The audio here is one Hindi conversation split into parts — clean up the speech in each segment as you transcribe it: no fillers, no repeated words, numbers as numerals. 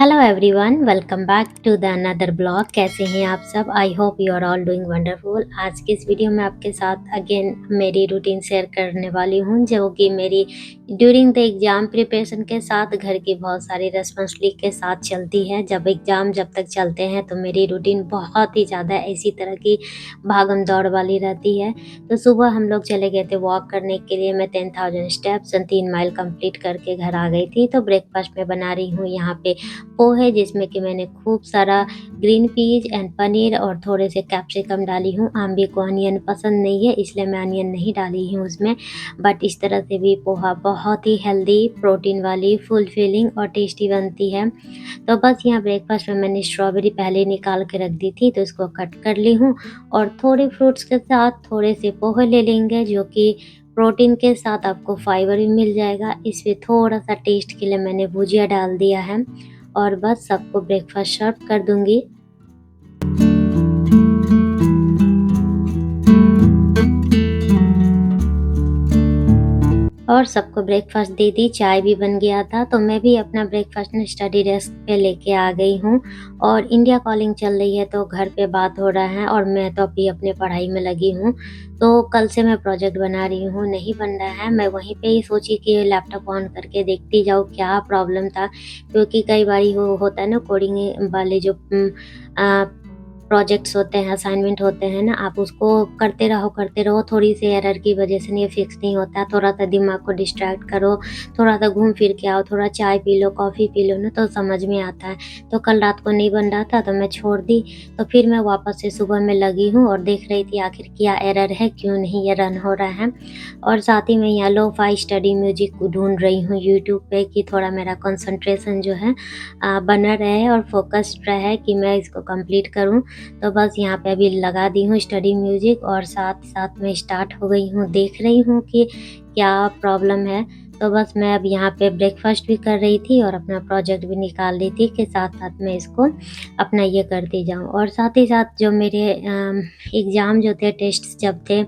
Hello everyone, welcome back to the another blog. कैसे हैं आप सब? I hope you are all doing wonderful. आज की इस वीडियो में आपके साथ अगेन मेरी रूटीन शेयर करने वाली हूं, जो कि मेरी ड्यूरिंग द एग्ज़ाम प्रिपरेशन के साथ घर की बहुत सारी रिस्पॉन्सिबिलिटी के साथ चलती है। जब तक चलते हैं तो मेरी रूटीन बहुत ही ज़्यादा इसी तरह की भागम दौड़ वाली रहती है। तो सुबह हम लोग चले गए थे वॉक करने के लिए। मैं 10,000 स्टेप्स 3 माइल कंप्लीट करके घर आ गई थी। तो ब्रेकफास्ट में बना रही हूँ यहाँ पे पोहे, जिसमें कि मैंने खूब सारा ग्रीन पीस एंड पनीर और थोड़े से कैप्सिकम डाली हूँ। आम्बी को अनियन पसंद नहीं है, इसलिए मैं अनियन नहीं डाली हूँ उसमें। बट इस तरह से भी पोहा बहुत ही हेल्दी, प्रोटीन वाली, फुलफिलिंग और टेस्टी बनती है। तो बस यहाँ ब्रेकफास्ट में मैंने स्ट्रॉबेरी पहले निकाल के रख दी थी, तो इसको कट कर ली हूँ। और थोड़े फ्रूट्स के साथ थोड़े से पोहे ले लेंगे, जो कि प्रोटीन के साथ आपको फाइबर भी मिल जाएगा। इसमें थोड़ा सा टेस्ट के लिए मैंने भुजिया डाल दिया है और बस सबको ब्रेकफास्ट सर्व कर दूंगी। और सबको ब्रेकफास्ट दे दी, चाय भी बन गया था। तो मैं भी अपना ब्रेकफास्ट ने स्टडी डेस्क पे लेके आ गई हूँ। और इंडिया कॉलिंग चल रही है तो घर पे बात हो रहा है और मैं तो अभी अपने पढ़ाई में लगी हूँ। तो कल से मैं प्रोजेक्ट बना रही हूँ, नहीं बन रहा है। मैं वहीं पे ही सोची कि लैपटॉप ऑन करके देखती जाऊँ क्या प्रॉब्लम था, क्योंकि कई बारी होता है ना, कोडिंग वाले जो प्रोजेक्ट्स होते हैं, असाइनमेंट होते हैं ना, आप उसको करते रहो, थोड़ी सी एरर की वजह से नहीं फिक्स नहीं होता। थोड़ा-सा दिमाग को डिस्ट्रैक्ट करो, थोड़ा-सा घूम फिर के आओ, थोड़ा चाय P low, coffee P low ना, तो समझ में आता है। तो कल रात को नहीं बन रहा था तो मैं छोड़ दी। तो फिर मैं वापस से सुबह में लगी हूँ और देख रही थी आखिर क्या एरर है, क्यों नहीं ये रन हो रहा है। और साथ ही मैं यहाँ लो-फाई स्टडी म्यूज़िक को ढूँढ रही हूँ यूट्यूब पे, कि थोड़ा मेरा कंसंट्रेशन जो है बना रहे और फ़ोकस्ड रहे कि मैं इसको कंप्लीट करूँ। तो बस यहाँ पे अभी लगा दी हूँ स्टडी म्यूजिक और साथ-साथ में स्टार्ट हो गई हूँ, देख रही हूँ कि क्या प्रॉब्लम है। तो बस मैं अब यहाँ पे ब्रेकफ़ास्ट भी कर रही थी और अपना प्रोजेक्ट भी निकाल रही थी कि साथ-साथ में इसको अपना ये करती जाऊँ। और साथ ही साथ जो मेरे एग्ज़ाम जो थे, टेस्ट्स जब थे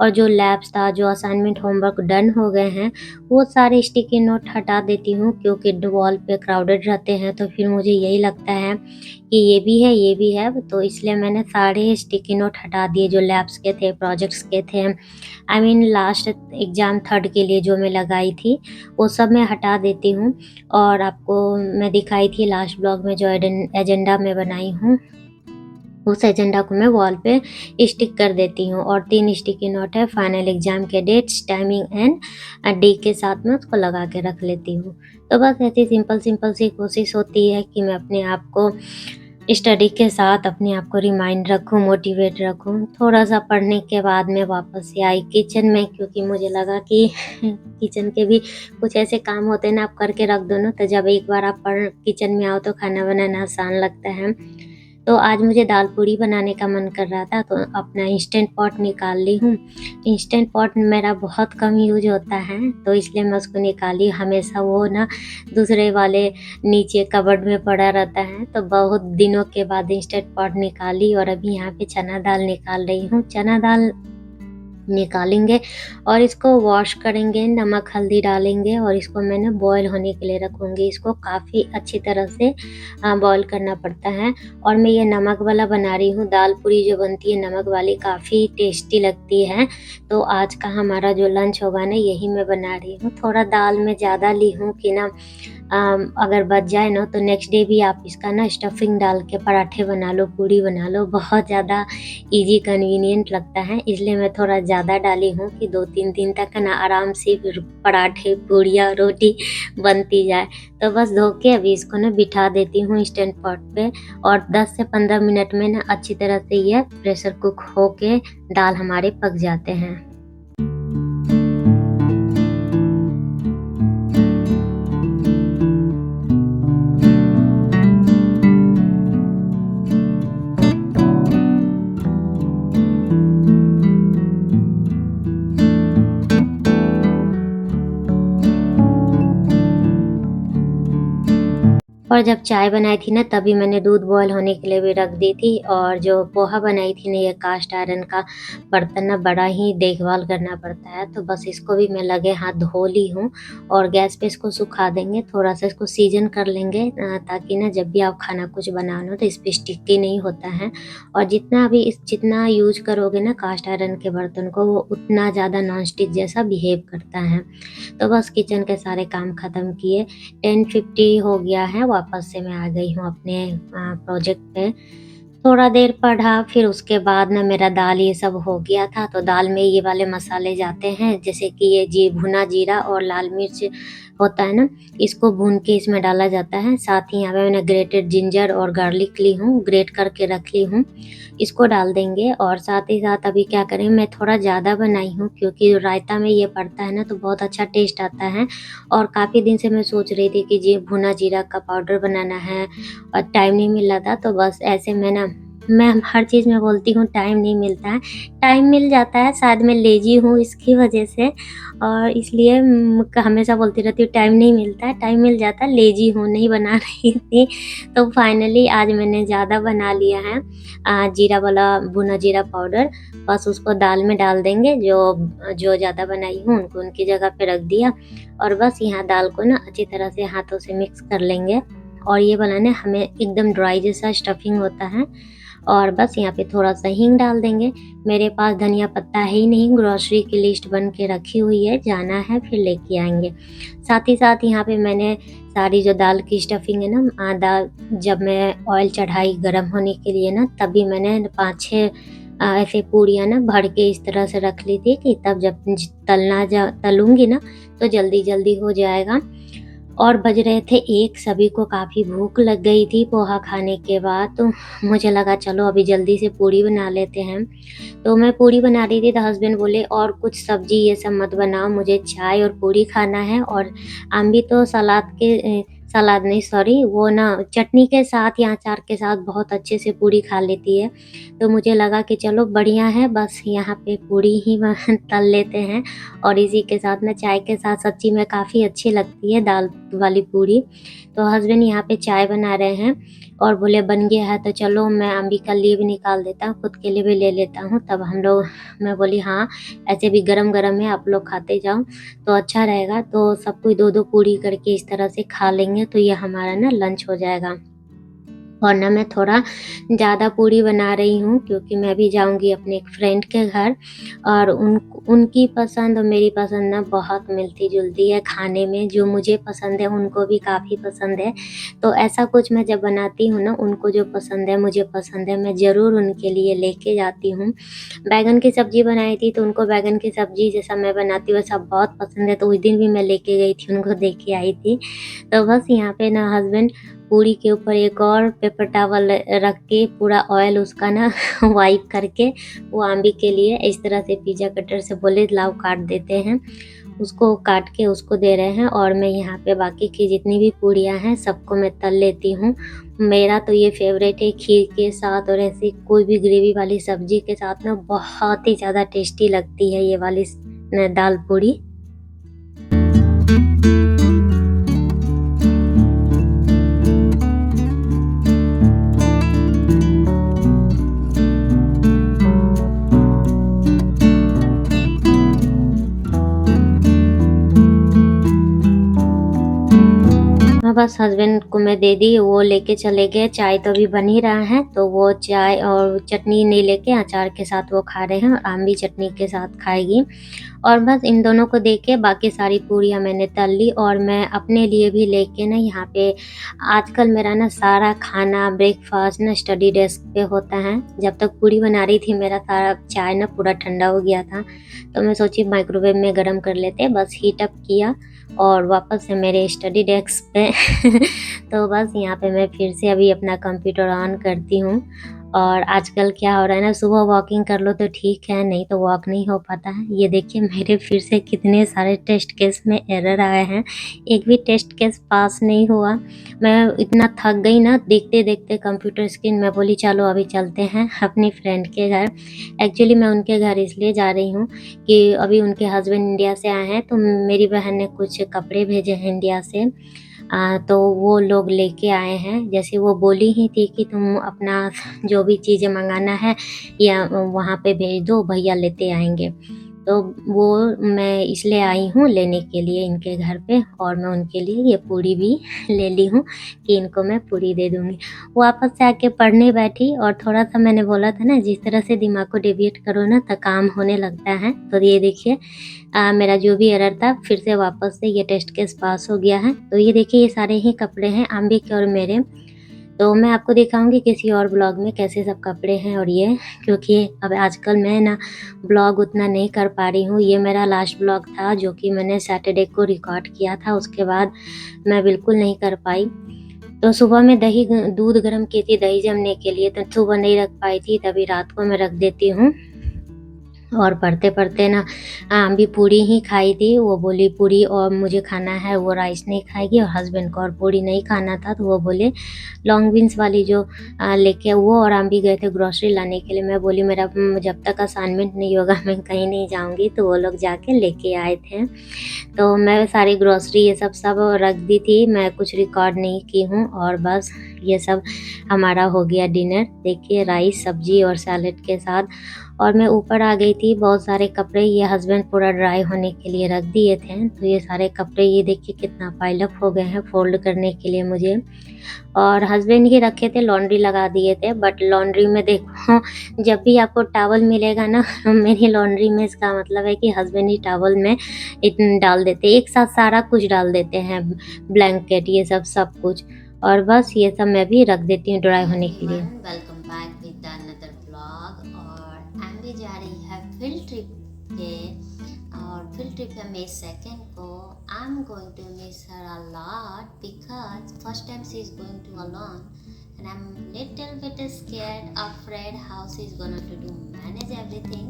और जो लैब्स था, जो असाइनमेंट होमवर्क डन हो गए हैं, वो सारे स्टिकी नोट हटा देती हूँ, क्योंकि वॉल पे क्राउडेड रहते हैं तो फिर मुझे यही लगता है कि ये भी है, तो इसलिए मैंने सारे स्टिकी नोट हटा दिए जो लैब्स के थे, प्रोजेक्ट्स के थे। I mean last exam third के लिए जो मैं लगाई थी, वो सब मैं हटा देती हूँ। और आपको मैं दिखाई थी लास्ट ब्लॉग में जो एजेंडा मैं बनाई हूँ, उस एजेंडा को मैं वॉल पे स्टिक कर देती हूँ। और 3 स्टिकी नोट है फाइनल एग्ज़ाम के डेट्स, टाइमिंग एंड डे के साथ में उसको लगा के रख लेती हूँ। तो बस ऐसी सिंपल सी कोशिश होती है कि मैं अपने आप को स्टडी के साथ अपने आप को रिमाइंड रखूँ, मोटिवेट रखूँ। थोड़ा-सा पढ़ने के बाद मैं वापस से आई किचन में, क्योंकि मुझे लगा कि किचन के भी कुछ ऐसे काम होते हैं ना, आप करके रख दो ना, तो जब एक बार आप किचन में आओ तो खाना बनाना आसान लगता है। तो आज मुझे दाल पूरी बनाने का मन कर रहा था, तो अपना इंस्टेंट पॉट निकाल ली हूँ। इंस्टेंट पॉट मेरा बहुत कम यूज़ होता है, तो इसलिए मैं उसको निकाली। हमेशा वो ना दूसरे वाले नीचे कबर्ड में पड़ा रहता है, तो बहुत दिनों के बाद इंस्टेंट पॉट निकाली और अभी यहाँ पे चना दाल निकाल रही हूँ। चना दाल निकालेंगे और इसको वॉश करेंगे, नमक हल्दी डालेंगे और इसको मैंने बॉयल होने के लिए रखूँगी। इसको काफ़ी अच्छी तरह से बॉयल करना पड़ता है। और मैं ये नमक वाला बना रही हूँ, दाल पूरी जो बनती है नमक वाली, काफ़ी टेस्टी लगती है। तो आज का हमारा जो लंच होगा ना, यही मैं बना रही हूँ। थोड़ा दाल मैं ज़्यादा ली हूँ कि ना अगर बच जाए ना तो नेक्स्ट डे भी आप इसका ना स्टफिंग डाल के पराठे बना लो, पूरी बना लो, बहुत ज़्यादा ईज़ी कन्वीनिएंट लगता है। इसलिए मैं थोड़ा ज़्यादा डाली हूँ कि 2-3 दिन तक ना आराम से फिर पराठे, पूड़ियाँ, रोटी बनती जाए। तो बस धो के अभी इसको ना बिठा देती हूँ इंस्टेंट पॉट पे और 10 से 15 मिनट में ना अच्छी तरह से ये प्रेशर कुक होके दाल हमारे पक जाते हैं। और जब चाय बनाई थी ना तभी मैंने दूध बॉयल होने के लिए भी रख दी थी, और जो पोहा बनाई थी ना, ये कास्ट आयरन का बर्तन ना बड़ा ही देखभाल करना पड़ता है, तो बस इसको भी मैं लगे हाथ धो ली हूँ और गैस पे इसको सुखा देंगे, थोड़ा-सा इसको सीज़न कर लेंगे ताकि ना जब भी आप खाना कुछ बनाना तो इस पे स्टिकी नहीं होता है। और जितना यूज़ करोगे ना कास्ट आयरन के बर्तन को, वो उतना ज़्यादा नॉन स्टिक जैसा बिहेव करता है। तो बस किचन के सारे काम ख़त्म किए, 10:50 हो गया है, वापस से मैं आ गई हूँ अपने प्रोजेक्ट पे। थोड़ा देर पढ़ा, फिर उसके बाद ना मेरा दाल ये सब हो गया था, तो दाल में ये वाले मसाले जाते हैं, जैसे कि ये भुना जीरा और लाल मिर्च होता है ना, इसको भून के इसमें डाला जाता है। साथ ही यहाँ पे मैंने ग्रेटेड जिंजर और गार्लिक ली हूँ, ग्रेट करके रख ली हूँ, इसको डाल देंगे। और साथ ही साथ अभी क्या करें, मैं थोड़ा ज़्यादा बनाई हूँ क्योंकि रायता में ये पड़ता है ना तो बहुत अच्छा टेस्ट आता है। और काफ़ी दिन से मैं सोच रही थी कि जी भुना जीरा का पाउडर बनाना है और टाइम नहीं मिल रहा था, तो बस ऐसे मैं हर चीज़ में बोलती हूँ टाइम नहीं मिलता है। टाइम मिल जाता है, शायद मैं लेज़ी हूँ इसकी वज़ह से, और इसलिए हमेशा बोलती रहती हूँ टाइम नहीं मिलता है, टाइम मिल जाता है, लेज़ी हूँ, नहीं बना रही थी। तो फाइनली आज मैंने ज़्यादा बना लिया है जीरा वाला भुना जीरा पाउडर। बस उसको दाल में डाल देंगे, जो जो ज़्यादा बनाई हूँ उनको उनकी जगह पे रख दिया, और बस यहाँ दाल को ना अच्छी तरह से हाथों से मिक्स कर लेंगे। और ये बनाने हमें एकदम ड्राई जैसा स्टफिंग होता है, और बस यहाँ पे थोड़ा-सा हींग डाल देंगे। मेरे पास धनिया पत्ता है ही नहीं, ग्रोसरी की लिस्ट बन के रखी हुई है, जाना है फिर लेके आएँगे। साथ ही साथ यहाँ पे मैंने सारी जो दाल की स्टफिंग है ना, दाल जब मैं ऑयल चढ़ाई गरम होने के लिए ना, तभी मैंने 5-6 ऐसे पूड़ियाँ ना भर के इस तरह से रख ली थी कि तब जब तलूँगी ना तो जल्दी-जल्दी हो जाएगा। और बज रहे थे 1, सभी को काफ़ी भूख लग गई थी पोहा खाने के बाद, तो मुझे लगा चलो अभी जल्दी से पूड़ी बना लेते हैं। तो मैं पूड़ी बना रही थी तो हस्बैंड बोले और कुछ सब्ज़ी ये सब मत बनाओ, मुझे चाय और पूड़ी खाना है। और अम्मी तो सलाद नहीं, सॉरी, वो ना चटनी के साथ या अचार के साथ बहुत अच्छे से पूड़ी खा लेती है। तो मुझे लगा कि चलो बढ़िया है, बस यहाँ पे पूड़ी ही तल लेते हैं, और इसी के साथ ना चाय के साथ सच्ची में काफ़ी अच्छी लगती है दाल वाली पूड़ी। तो हस्बैंड यहाँ पे चाय बना रहे हैं और बोले बन गया है तो चलो मैं अम्मी के लिए भी निकाल देता हूँ, खुद के लिए भी ले लेता हूँ। तब हम लोग मैं बोली हाँ, ऐसे भी गरम-गरम है, आप लोग खाते जाओ तो अच्छा रहेगा। तो सब कोई 2-2 पूड़ी करके इस तरह से खा लेंगे, तो ये हमारा ना लंच हो जाएगा। और ना मैं थोड़ा ज़्यादा पूड़ी बना रही हूँ क्योंकि मैं भी जाऊँगी अपने एक फ्रेंड के घर, और उनकी पसंद और मेरी पसंद ना बहुत मिलती-जुलती है खाने में, जो मुझे पसंद है उनको भी काफ़ी पसंद है। तो ऐसा कुछ मैं जब बनाती हूँ ना, उनको जो पसंद है, मुझे पसंद है, मैं ज़रूर उनके लिए लेके जाती हूँ। बैंगन की सब्ज़ी बनाई थी तो उनको बैंगन की सब्ज़ी जैसा मैं बनाती हूँ वैसा बहुत पसंद है, तो उस दिन भी मैं लेके गई थी, उनको दे के आई थी। तो बस यहाँ पे ना हस्बैंड पूरी के ऊपर एक और पेपर टॉवल रख के पूरा ऑयल उसका ना वाइप करके वो आम्बी के लिए इस तरह से पिज़्ज़ा कटर से बोले लाओ काट देते हैं। उसको काट के उसको दे रहे हैं, और मैं यहाँ पे बाकी की जितनी भी पूड़ियाँ हैं सबको मैं तल लेती हूँ। मेरा तो ये फ़ेवरेट है खीर के साथ, और ऐसी कोई भी ग्रेवी वाली सब्ज़ी के साथ ना बहुत ही ज़्यादा टेस्टी लगती है ये वाली दाल पूड़ी। हाँ, बस हस्बैंड को मैं दे दी, वो लेके चले गए, चाय तो अभी बन ही रहा है, तो वो चाय और चटनी नहीं लेके अचार के साथ वो खा रहे हैं, और आम भी चटनी के साथ खाएगी। और बस इन दोनों को दे के बाकी सारी पूरियाँ मैंने तल ली, और मैं अपने लिए भी लेके ना यहाँ पे आजकल मेरा ना सारा खाना ब्रेकफ़ास्ट ना स्टडी डेस्क पे होता है। जब तक पूड़ी बना रही थी मेरा सारा चाय ना पूरा ठंडा हो गया था, तो मैं सोची माइक्रोवेव में गरम कर लेते हैं, बस हीट अप किया और वापस से मेरे स्टडी डेस्क पे तो बस यहाँ पे मैं फिर से अभी अपना कंप्यूटर ऑन करती हूँ। और आजकल क्या हो रहा है ना, सुबह वॉकिंग कर लो तो ठीक है, नहीं तो वॉक नहीं हो पाता है। ये देखिए मेरे फिर से कितने सारे टेस्ट केस में एरर आए हैं, एक भी टेस्ट केस पास नहीं हुआ। मैं इतना थक गई ना देखते-देखते कंप्यूटर स्क्रीन, मैं बोली चलो अभी चलते हैं अपनी फ्रेंड के घर। एक्चुअली मैं उनके घर इसलिए जा रही हूँ कि अभी उनके हस्बैंड इंडिया से आए हैं, तो मेरी बहन ने कुछ कपड़े भेजे हैं इंडिया से, तो वो लोग लेके आए हैं। जैसे वो बोली ही थी कि तुम अपना जो भी चीज़ें मँगाना है या वहाँ पे भेज दो, भैया लेते आएँगे। तो वो मैं इसलिए आई हूँ लेने के लिए इनके घर पे, और मैं उनके लिए ये पूरी भी ले ली हूँ कि इनको मैं पूरी दे दूँगी। वापस से आके पढ़ने बैठी और थोड़ा-सा मैंने बोला था ना, जिस तरह से दिमाग को डेविएट करो ना तो काम होने लगता है। तो ये देखिए मेरा जो भी एरर था फिर से वापस से ये टेस्ट केस पास हो गया है। तो ये देखिए ये सारे ही कपड़े हैं अम्बिक के और मेरे। तो मैं आपको दिखाऊँगी किसी और ब्लॉग में कैसे सब कपड़े हैं और ये, क्योंकि अब आजकल मैं ना ब्लॉग उतना नहीं कर पा रही हूँ। ये मेरा लास्ट ब्लॉग था जो कि मैंने सैटरडे को रिकॉर्ड किया था, उसके बाद मैं बिल्कुल नहीं कर पाई। तो सुबह में दूध गरम की थी दही जमने के लिए, तो सुबह नहीं रख पाई थी, तभी रात को मैं रख देती हूँ। और पढ़ते-पढ़ते ना अभी पूरी ही खाई थी। वो बोली पूरी और मुझे खाना है, वो राइस नहीं खाएगी, और हस्बैंड को और पूरी नहीं खाना था, तो वो बोले लॉन्ग बीन्स वाली जो लेके वो और हम भी गए थे ग्रोसरी लाने के लिए। मैं बोली मेरा जब तक असाइनमेंट नहीं होगा मैं कहीं नहीं जाऊँगी, तो वो लोग जाके लेके आए थे। तो मैं सारी ग्रोसरी ये सब रख दी थी, मैं कुछ रिकॉर्ड नहीं की हूँ, और बस ये सब हमारा हो गया डिनर। देखिए राइस, सब्ज़ी और सैलेड के साथ। और मैं ऊपर आ गई थी, बहुत सारे कपड़े ये हस्बैंड पूरा ड्राई होने के लिए रख दिए थे। तो ये सारे कपड़े ये देखिए कितना पाइल अप हो गए हैं फ़ोल्ड करने के लिए मुझे। और हस्बैंड ही रखे थे, लॉन्ड्री लगा दिए थे, बट लॉन्ड्री में देखो जब भी आपको टॉवल मिलेगा ना मेरी लॉन्ड्री में, इसका मतलब है कि हस्बैंड ही टॉवल में डाल देते हैं, एक साथ सारा कुछ डाल देते हैं, ब्लैंकेट ये सब कुछ। और बस ये सब मैं भी रख देती हूँ ड्राई होने के लिए। Welcome back with another blog. और एम भी जा रही है फील्ड ट्रिप पे, और फील्ड ट्रिप है मई 2 को। I am going to miss her a lot because first time she is going to alone and I'm little bit scared, afraid how she's gonna to manage everything,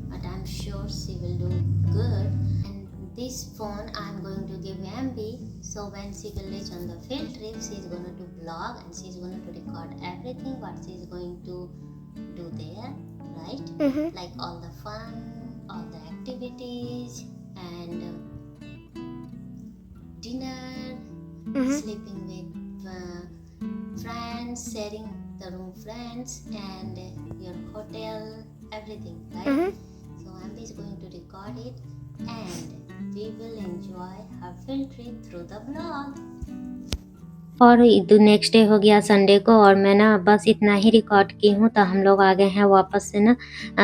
but I'm sure she will do good. And this phone I'm going to give MB, so when she will reach on the field trip, she's gonna to vlog and she's gonna to record everything what she's going to do there, right? Like all the fun, all the activities, and dinner, sleeping with friends, sharing the room friends, and your hotel, everything, right? So Ambi is going to record it, and we will enjoy her field trip through the vlog. और नेक्स्ट डे हो गया संडे को, और मैं ना बस इतना ही रिकॉर्ड की हूँ। तो हम लोग आ गए हैं वापस से ना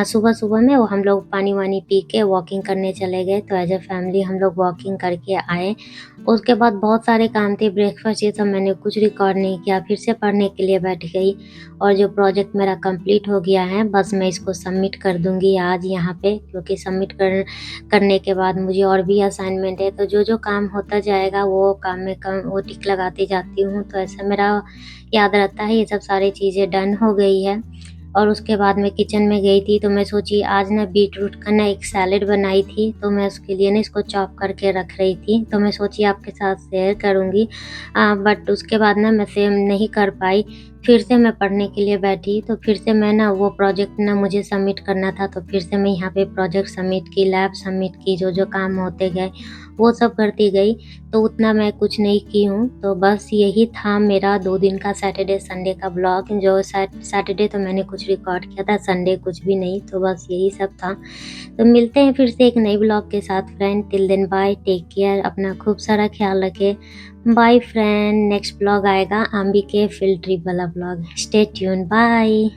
सुबह-सुबह में वो हम लोग पानी-वानी पी के वॉकिंग करने चले गए। तो एज़ अ फैमिली हम लोग वॉकिंग करके आए। उसके बाद बहुत सारे काम थे, ब्रेकफास्ट ये सब मैंने कुछ रिकॉर्ड नहीं किया। फिर से पढ़ने के लिए बैठ गई, और जो प्रोजेक्ट मेरा कंप्लीट हो गया है, बस मैं इसको सबमिट कर दूँगी आज यहाँ पे, क्योंकि सबमिट करने के बाद मुझे और भी असाइनमेंट है। तो जो काम होता जाएगा वो काम में वो टिक लगाती जाती हूँ। तो ऐसा मेरा याद रहता है, ये सब सारी चीज़ें डन हो गई है। और उसके बाद मैं किचन में गई थी, तो मैं सोची आज ना बीटरूट का ना एक सैलेड बनाई थी, तो मैं उसके लिए ना इसको चॉप करके रख रही थी। तो मैं सोची आपके साथ शेयर करूँगी, बट उसके बाद ना मैं सेम नहीं कर पाई। फिर से मैं पढ़ने के लिए बैठी, तो फिर से मैं ना वो प्रोजेक्ट ना मुझे सबमिट करना था, तो फिर से मैं यहाँ पे प्रोजेक्ट सबमिट की, लैब सबमिट की, जो काम होते गए वो सब करती गई। तो उतना मैं कुछ नहीं की हूँ। तो बस यही था मेरा 2 दिन का सैटरडे संडे का ब्लॉग। जो सैटरडे तो मैंने कुछ रिकॉर्ड किया था, संडे कुछ भी नहीं। तो बस यही सब था। तो मिलते हैं फिर से एक नए ब्लॉग के साथ friend. Till then bye, take care, अपना खूब सारा ख्याल रखें। बाय फ्रेंड, नेक्स्ट ब्लॉग आएगा आम्बी के फील्ड ट्रिप वाला ब्लॉग। Stay tuned, bye.